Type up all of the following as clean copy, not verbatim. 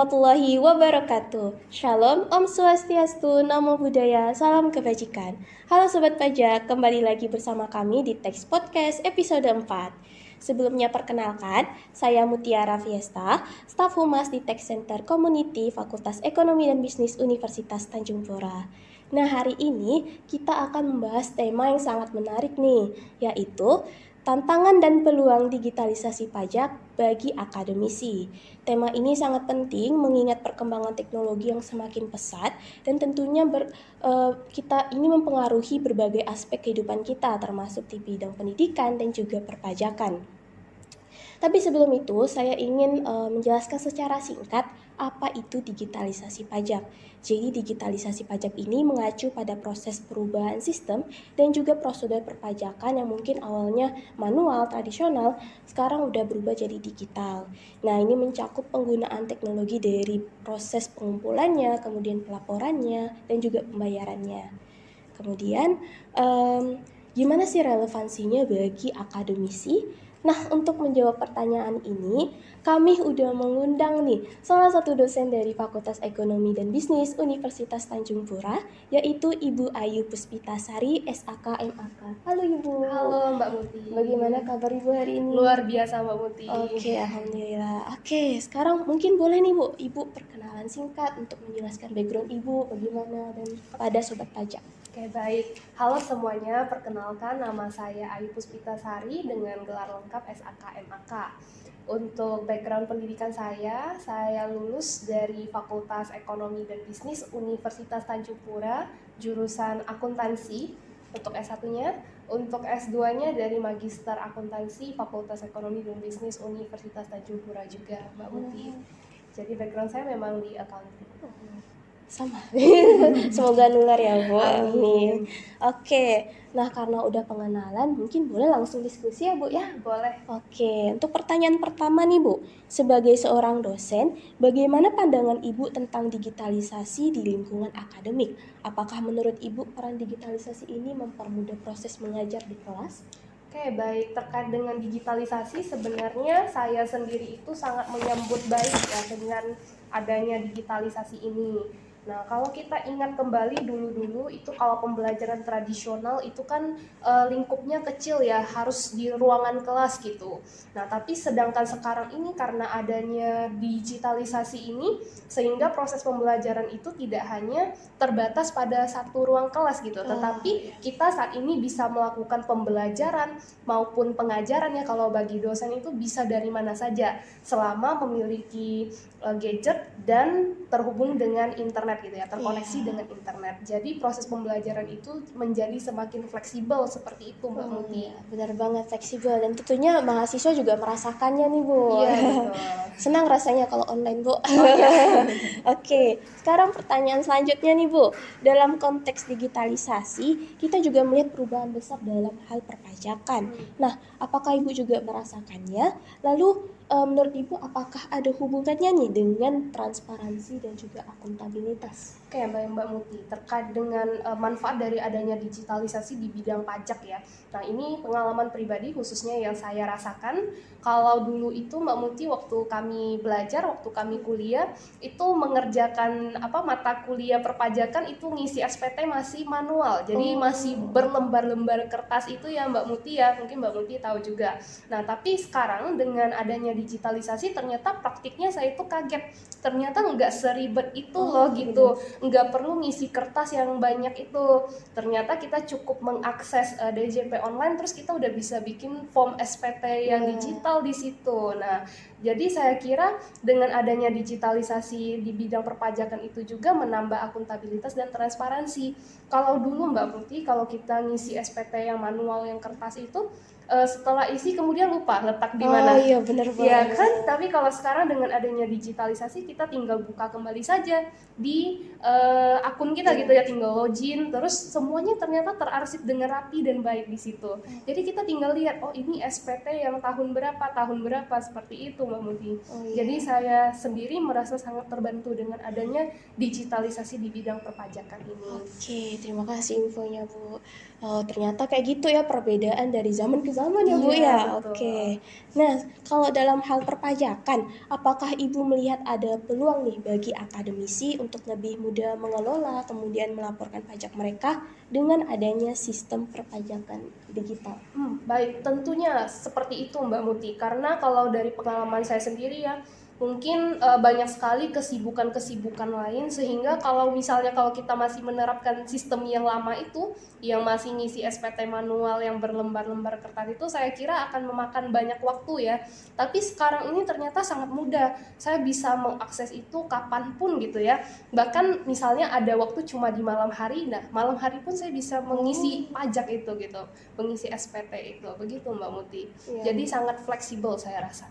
warahmatullahi wabarakatuh. Shalom, Om Swastiastu, Namo Buddhaya, salam kebajikan. Halo Sobat Pajak, kembali lagi bersama kami di Teks Podcast episode 4. Sebelumnya perkenalkan, saya Mutiara Fiesta, staf humas di Tech Center Community Fakultas Ekonomi dan Bisnis Universitas Tanjung Pura. Nah, hari ini kita akan membahas tema yang sangat menarik nih, yaitu tantangan dan peluang digitalisasi pajak bagi akademisi. Tema ini sangat penting mengingat perkembangan teknologi yang semakin pesat dan tentunya kita ini mempengaruhi berbagai aspek kehidupan kita termasuk di bidang pendidikan dan juga perpajakan. Tapi sebelum itu saya ingin menjelaskan secara singkat apa itu digitalisasi pajak. Jadi digitalisasi pajak ini mengacu pada proses perubahan sistem dan juga prosedur perpajakan yang mungkin awalnya manual, tradisional, sekarang udah berubah jadi digital. Nah, ini mencakup penggunaan teknologi dari proses pengumpulannya, kemudian pelaporannya, dan juga pembayarannya. Kemudian, gimana sih relevansinya bagi akademisi? Nah, untuk menjawab pertanyaan ini, kami udah mengundang nih salah satu dosen dari Fakultas Ekonomi dan Bisnis Universitas Tanjung Pura, yaitu Ibu Ayu Puspitasari, SAK MAK. Halo Ibu. Halo Mbak Muti. Bagaimana kabar Ibu hari ini? Luar biasa Mbak Muti. Oke, alhamdulillah. Oke, sekarang mungkin boleh nih Bu, Ibu perkenalan singkat untuk menjelaskan background Ibu bagaimana dan kepada Sobat Pajak. Oke, baik. Halo semuanya, perkenalkan nama saya Ayu Puspitasari dengan gelar lengkap SAK MAK. Untuk background pendidikan saya lulus dari Fakultas Ekonomi dan Bisnis Universitas Tanjung Pura, jurusan akuntansi untuk S1-nya. Untuk S2-nya dari Magister Akuntansi Fakultas Ekonomi dan Bisnis Universitas Tanjung Pura juga, Mbak Muti. Jadi background saya memang di accounting. Sama. Semoga nular ya Bu. Amin. Oke, nah karena udah pengenalan mungkin boleh langsung diskusi ya Bu ya? Boleh. Oke, untuk pertanyaan pertama nih Bu, sebagai seorang dosen, bagaimana pandangan Ibu tentang digitalisasi di lingkungan akademik? Apakah menurut Ibu peran digitalisasi ini mempermudah proses mengajar di kelas? Oke, baik. Terkait dengan digitalisasi, sebenarnya saya sendiri itu sangat menyambut baik ya dengan adanya digitalisasi ini. Nah, kalau kita ingat kembali dulu-dulu itu kalau pembelajaran tradisional itu kan lingkupnya kecil ya, harus di ruangan kelas gitu. Nah, tapi sedangkan sekarang ini karena adanya digitalisasi ini, sehingga proses pembelajaran itu tidak hanya terbatas pada satu ruang kelas gitu, tetapi kita saat ini bisa melakukan pembelajaran maupun pengajaran ya, kalau bagi dosen itu bisa dari mana saja selama memiliki gadget dan terhubung dengan internet gitu ya, terkoneksi dengan internet. Jadi proses pembelajaran itu menjadi semakin fleksibel seperti itu Mbak Muti. Ya, benar banget fleksibel dan tentunya mahasiswa juga merasakannya nih Bu. Iya betul. Senang rasanya kalau online Bu. iya. Oke, sekarang pertanyaan selanjutnya nih Bu. Dalam konteks digitalisasi, kita juga melihat perubahan besar dalam hal perpajakan. Nah, apakah Ibu juga merasakannya? Lalu menurut Ibu apakah ada hubungannya nih dengan transparansi dan juga akuntabilitas? Oke, Mbak Muti, terkait dengan manfaat dari adanya digitalisasi di bidang pajak ya. Nah, ini pengalaman pribadi khususnya yang saya rasakan. Kalau dulu itu Mbak Muti waktu kami belajar, waktu kami kuliah, itu mengerjakan mata kuliah perpajakan itu ngisi SPT masih manual. Jadi masih berlembar-lembar kertas itu ya Mbak Muti ya, mungkin Mbak Muti tahu juga. Nah, tapi sekarang dengan adanya digitalisasi ternyata praktiknya saya itu kaget. Ternyata nggak seribet itu loh gitu. Nggak perlu ngisi kertas yang banyak itu. Ternyata kita cukup mengakses DJP online, terus kita udah bisa bikin form SPT yang digital di situ. Nah, jadi saya kira dengan adanya digitalisasi di bidang perpajakan itu juga menambah akuntabilitas dan transparansi. Kalau dulu Mbak Putih, kalau kita ngisi SPT yang manual yang kertas itu setelah isi kemudian lupa letak di mana. Iya benar banget. Ya kan, tapi kalau sekarang dengan adanya digitalisasi kita tinggal buka kembali saja di akun kita gitu ya, tinggal login, terus semuanya ternyata terarsip dengan rapi dan baik di situ. Jadi kita tinggal lihat, oh ini SPT yang tahun berapa seperti itu Mbak Muti. Jadi saya sendiri merasa sangat terbantu dengan adanya digitalisasi di bidang perpajakan ini. Oke, terima kasih infonya Bu. Ternyata kayak gitu ya perbedaan dari zaman ke zaman pengalaman ya Bu Iya, ya. betul. Oke. Nah, kalau dalam hal perpajakan, apakah Ibu melihat ada peluang nih bagi akademisi untuk lebih mudah mengelola kemudian melaporkan pajak mereka dengan adanya sistem perpajakan digital? Baik, tentunya seperti itu Mbak Muti. Karena kalau dari pengalaman saya sendiri ya, mungkin banyak sekali kesibukan-kesibukan lain sehingga kalau kita masih menerapkan sistem yang lama itu, yang masih ngisi SPT manual yang berlembar-lembar kertas itu, saya kira akan memakan banyak waktu ya. Tapi sekarang ini ternyata sangat mudah. Saya bisa mengakses itu kapanpun gitu ya. Bahkan misalnya ada waktu cuma di malam hari, nah malam hari pun saya bisa mengisi pajak itu gitu, mengisi SPT itu, begitu Mbak Muti. Iya, Jadi sangat fleksibel saya rasa.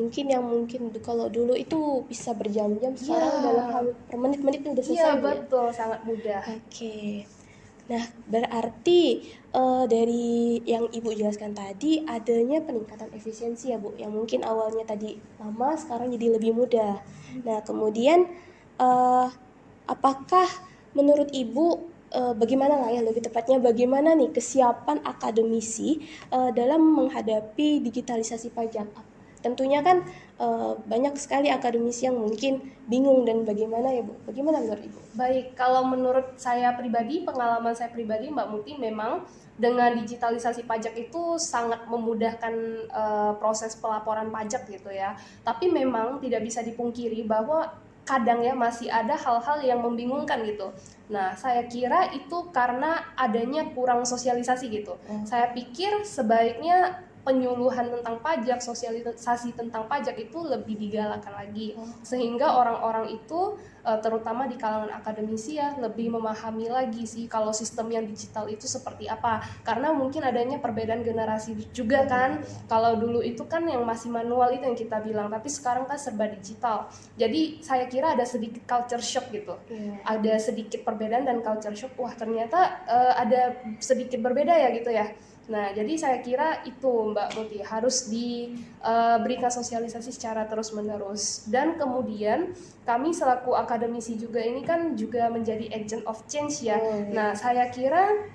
mungkin kalau dulu itu bisa berjam-jam, sekarang dalam hal Iya, per menit-menit udah iya selesai Bu ya. betul, sangat mudah. Oke. Nah, berarti dari yang Ibu jelaskan tadi adanya peningkatan efisiensi ya Bu, yang mungkin awalnya tadi lama sekarang jadi lebih mudah. Nah, kemudian eh, apakah menurut Ibu bagaimana lah ya lebih tepatnya bagaimana nih kesiapan akademisi dalam menghadapi digitalisasi pajak? Tentunya kan banyak sekali akademisi yang mungkin bingung dan bagaimana ya Bu? Bagaimana menurut Ibu? Baik, kalau menurut saya pribadi, pengalaman saya pribadi Mbak Muti, memang dengan digitalisasi pajak itu sangat memudahkan proses pelaporan pajak gitu ya. Tapi memang tidak bisa dipungkiri bahwa kadang ya masih ada hal-hal yang membingungkan gitu. Nah, saya kira itu karena adanya kurang sosialisasi gitu. Saya pikir sebaiknya penyuluhan tentang pajak, sosialisasi tentang pajak itu lebih digalakan lagi, sehingga orang-orang itu terutama di kalangan akademisi ya lebih memahami lagi sih kalau sistem yang digital itu seperti apa, karena mungkin adanya perbedaan generasi juga kan. Kalau dulu itu kan yang masih manual itu yang kita bilang, tapi sekarang kan serba digital, jadi saya kira ada sedikit culture shock gitu. Ada sedikit perbedaan dan culture shock, wah ternyata ada sedikit berbeda ya gitu ya. Nah, jadi saya kira itu Mbak Muti harus diberikan sosialisasi secara terus-menerus. Dan kemudian kami selaku akademisi juga ini kan juga menjadi agent of change ya. Nah, saya kira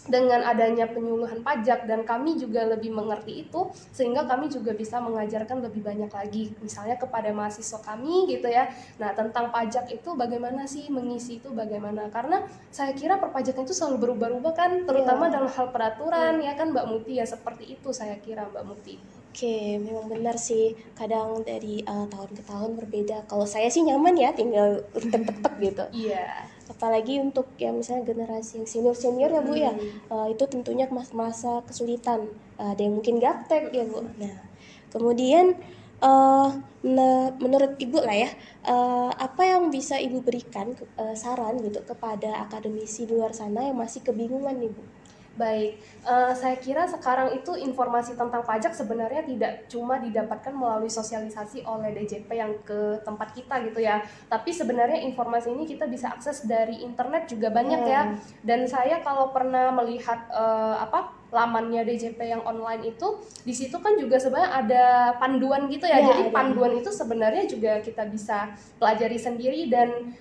dengan adanya penyuluhan pajak dan kami juga lebih mengerti itu, sehingga kami juga bisa mengajarkan lebih banyak lagi misalnya kepada mahasiswa kami gitu ya. Nah, tentang pajak itu bagaimana sih mengisi itu bagaimana, karena saya kira perpajakan itu selalu berubah-ubah kan, terutama dalam hal peraturan ya kan Mbak Muti ya, seperti itu saya kira Mbak Muti. Oke, memang benar sih. Kadang dari tahun ke tahun berbeda. Kalau saya sih nyaman ya, tinggal tek-tek gitu. Iya. Apalagi untuk yang misalnya generasi yang senior-senior ya Bu ya, itu tentunya masa kesulitan. Ada yang mungkin gaptek ya Bu. Nah, kemudian menurut Ibu lah ya, apa yang bisa Ibu berikan saran gitu kepada akademisi di luar sana yang masih kebingungan nih Bu? Baik, saya kira sekarang itu informasi tentang pajak sebenarnya tidak cuma didapatkan melalui sosialisasi oleh DJP yang ke tempat kita gitu ya, tapi sebenarnya informasi ini kita bisa akses dari internet juga banyak ya. Dan saya kalau pernah melihat lamannya DJP yang online itu, di situ kan juga sebenarnya ada panduan gitu ya. Jadi panduan itu sebenarnya juga kita bisa pelajari sendiri dan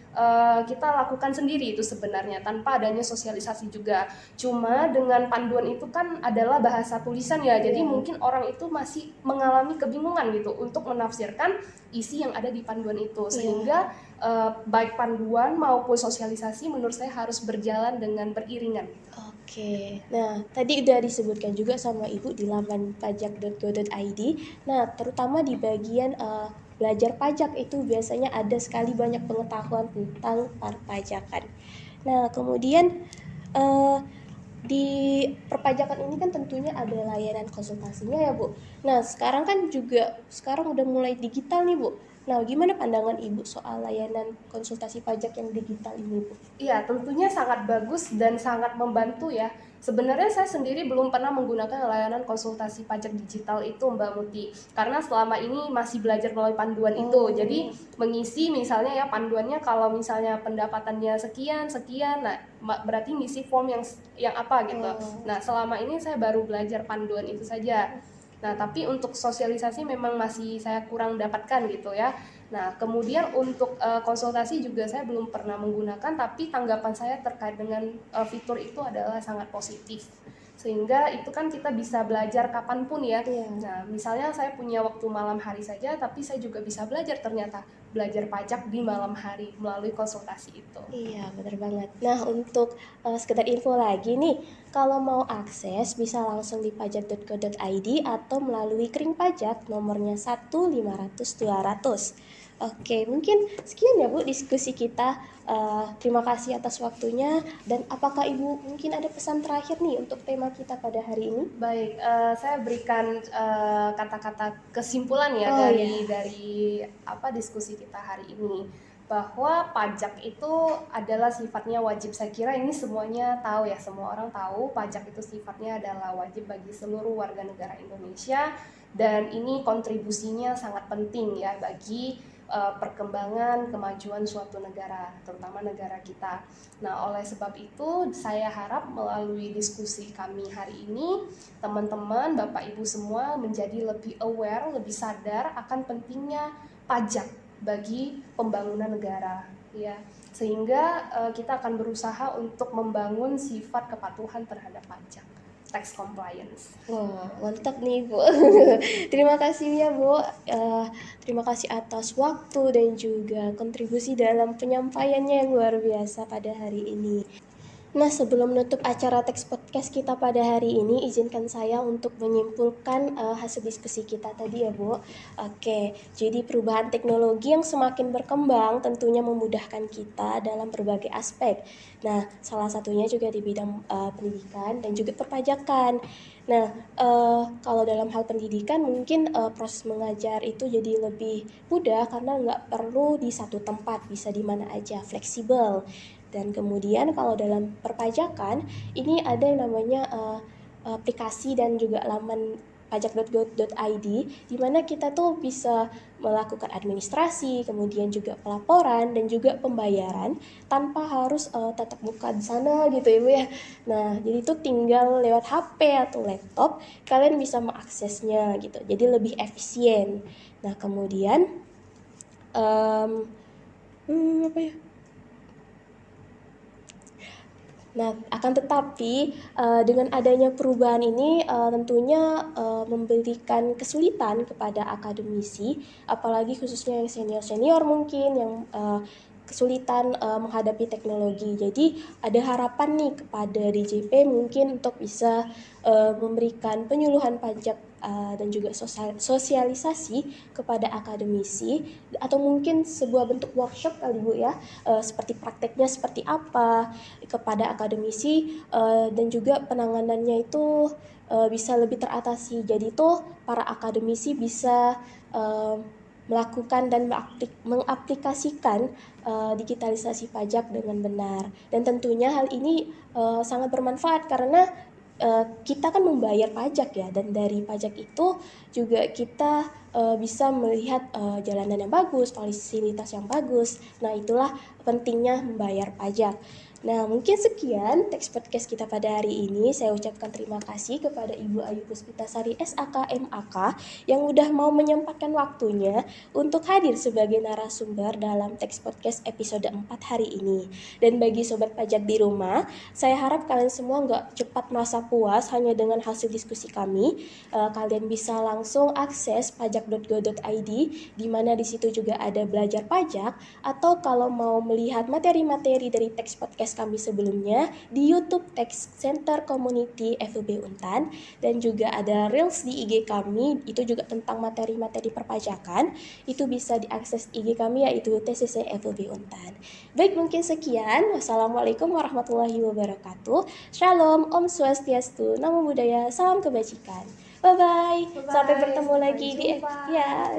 kita lakukan sendiri itu sebenarnya tanpa adanya sosialisasi juga. Cuma dengan panduan itu kan adalah bahasa tulisan ya, jadi mungkin orang itu masih mengalami kebingungan gitu untuk menafsirkan isi yang ada di panduan itu, sehingga baik panduan maupun sosialisasi menurut saya harus berjalan dengan beriringan. Oke, nah tadi udah disebutkan juga sama Ibu di laman pajak.go.id. Nah, terutama di bagian belajar pajak itu biasanya ada sekali banyak pengetahuan tentang perpajakan. Nah, kemudian eh, di perpajakan ini kan tentunya ada layanan konsultasinya ya Bu. Nah, sekarang udah mulai digital nih Bu. Nah, gimana pandangan Ibu soal layanan konsultasi pajak yang digital ini Bu? Iya, tentunya sangat bagus dan sangat membantu ya. Sebenarnya saya sendiri belum pernah menggunakan layanan konsultasi pajak digital itu Mbak Muti, karena selama ini masih belajar melalui panduan itu. Jadi mengisi misalnya ya panduannya, kalau misalnya pendapatannya sekian sekian, nah berarti ngisi form yang apa gitu. Nah, selama ini saya baru belajar panduan itu saja. Nah, tapi untuk sosialisasi memang masih saya kurang dapatkan gitu ya. Nah, kemudian untuk konsultasi juga saya belum pernah menggunakan, tapi tanggapan saya terkait dengan fitur itu adalah sangat positif. sehingga itu kan kita bisa belajar kapanpun ya. Iya. Nah, misalnya saya punya waktu malam hari saja, tapi saya juga bisa belajar ternyata belajar pajak di malam hari melalui konsultasi itu. Iya, bener banget. Nah, untuk sekedar info lagi nih, kalau mau akses bisa langsung di pajak.go.id atau melalui kering pajak nomornya 1 500 200. Oke, mungkin sekian ya Bu diskusi kita. Terima kasih atas waktunya, dan apakah Ibu mungkin ada pesan terakhir nih untuk tema kita pada hari ini? Baik, saya berikan kata-kata kesimpulan ya Oh, dari apa diskusi kita hari ini, bahwa pajak itu adalah sifatnya wajib. Saya kira ini semuanya tahu ya, semua orang tahu pajak itu sifatnya adalah wajib bagi seluruh warga negara Indonesia, dan ini kontribusinya sangat penting ya bagi perkembangan kemajuan suatu negara, terutama negara kita. Nah, oleh sebab itu saya harap melalui diskusi kami hari ini, teman-teman, Bapak Ibu semua menjadi lebih aware, lebih sadar akan pentingnya pajak bagi pembangunan negara, ya. Sehingga kita akan berusaha untuk membangun sifat kepatuhan terhadap pajak, tax compliance. Wah, mantap nih Bu. Terima kasih ya Bu. Terima kasih atas waktu dan juga kontribusi dalam penyampaiannya yang luar biasa pada hari ini. Nah, sebelum menutup acara teks podcast kita pada hari ini, izinkan saya untuk menyimpulkan hasil diskusi kita tadi ya Bu. Oke, jadi perubahan teknologi yang semakin berkembang tentunya memudahkan kita dalam berbagai aspek. Nah, salah satunya juga di bidang pendidikan dan juga perpajakan. Nah, kalau dalam hal pendidikan mungkin proses mengajar itu jadi lebih mudah karena nggak perlu di satu tempat, bisa di mana aja, fleksibel. Dan kemudian kalau dalam perpajakan ini ada yang namanya aplikasi dan juga laman pajak.go.id, di mana kita tuh bisa melakukan administrasi, kemudian juga pelaporan dan juga pembayaran tanpa harus tatap muka di sana gitu ya Bu ya. Nah, jadi itu tinggal lewat HP atau laptop kalian bisa mengaksesnya gitu. Jadi lebih efisien. Nah, kemudian apa ya? Nah, akan tetapi dengan adanya perubahan ini tentunya memberikan kesulitan kepada akademisi, apalagi khususnya yang senior-senior mungkin yang kesulitan menghadapi teknologi. Jadi ada harapan nih kepada DJP mungkin untuk bisa memberikan penyuluhan pajak dan juga sosialisasi kepada akademisi, atau mungkin sebuah bentuk workshop kali Bu ya, seperti prakteknya seperti apa kepada akademisi, dan juga penanganannya itu bisa lebih teratasi. Jadi tuh para akademisi bisa melakukan dan mengaplikasikan digitalisasi pajak dengan benar. Dan tentunya hal ini sangat bermanfaat karena kita kan membayar pajak ya, dan dari pajak itu juga kita bisa melihat jalanan yang bagus, fasilitas yang bagus. Nah, itulah pentingnya membayar pajak. Nah, mungkin sekian teks podcast kita pada hari ini. Saya ucapkan terima kasih kepada Ibu Ayu Puspitasari SAK MAK yang udah mau menyempatkan waktunya untuk hadir sebagai narasumber dalam teks podcast episode 4 hari ini. Dan bagi sobat pajak di rumah, saya harap kalian semua nggak cepat merasa puas hanya dengan hasil diskusi kami. Kalian bisa langsung akses pajak.go.id, di mana di situ juga ada belajar pajak, atau kalau mau melihat materi-materi dari teks podcast kami sebelumnya di YouTube Tax Center Community FEB Untan, dan juga ada Reels di IG kami, itu juga tentang materi-materi perpajakan. Itu bisa diakses IG kami yaitu TCC FEB Untan. Baik, mungkin sekian. Wassalamualaikum warahmatullahi wabarakatuh. Shalom, Om Swastiastu, Namo Buddhaya, salam kebajikan. Bye-bye. Sampai bertemu lagi di jumpa. ya.